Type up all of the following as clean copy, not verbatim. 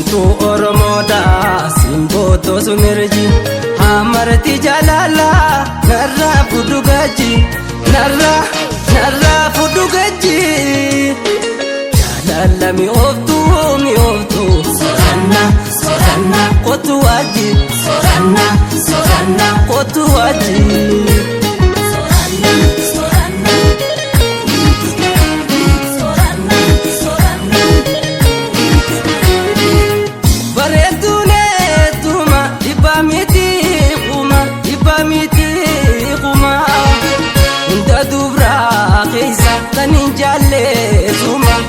Bontu Oromoda simboto sumirji hamarti jalala narra fudugaji narra fudugaji jalala mi oftu soranna kotu waji soranna kotu waji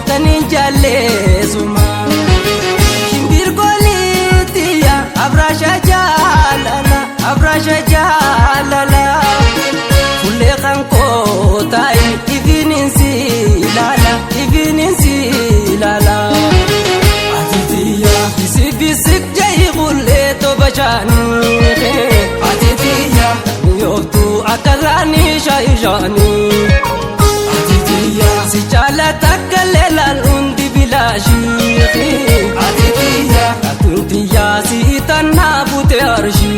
tanin jalle suma shimbir golitiya abrasha jalala fulle kanko tai iginin silala atitiya bisik jay gulle to bachani atitiya yoftu akarani shayjani si chala takkalela undi bilashi atitiya si tanna bute arshi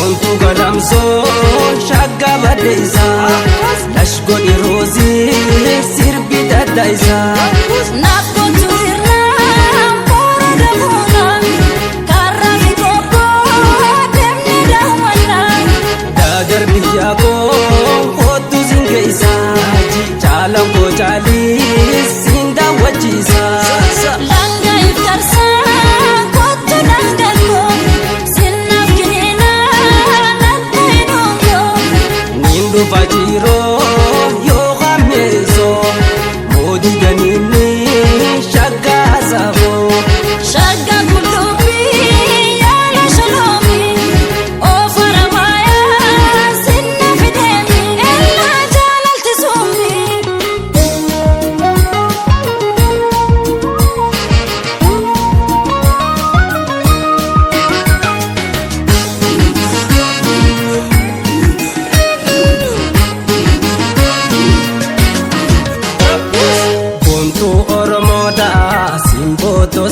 ontu gadamso shagga badisa lashgo di rozi sirbi dadaisa Lambo jali sinda wajisa langa iftarsa kotu dangalko sinaf kinena natainongo nindu fajiro yo khameso modi ganini shagga sabo shagga kulubi ya la shalomi o faramaya sinna fidemi ella jalalti sumi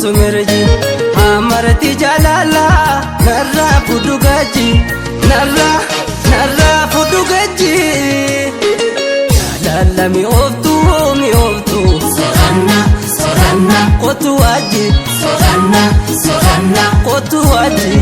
sumirji hamarti jalala narra fudugaji jalala mi oftu soranna kotu waji soranna kotu waji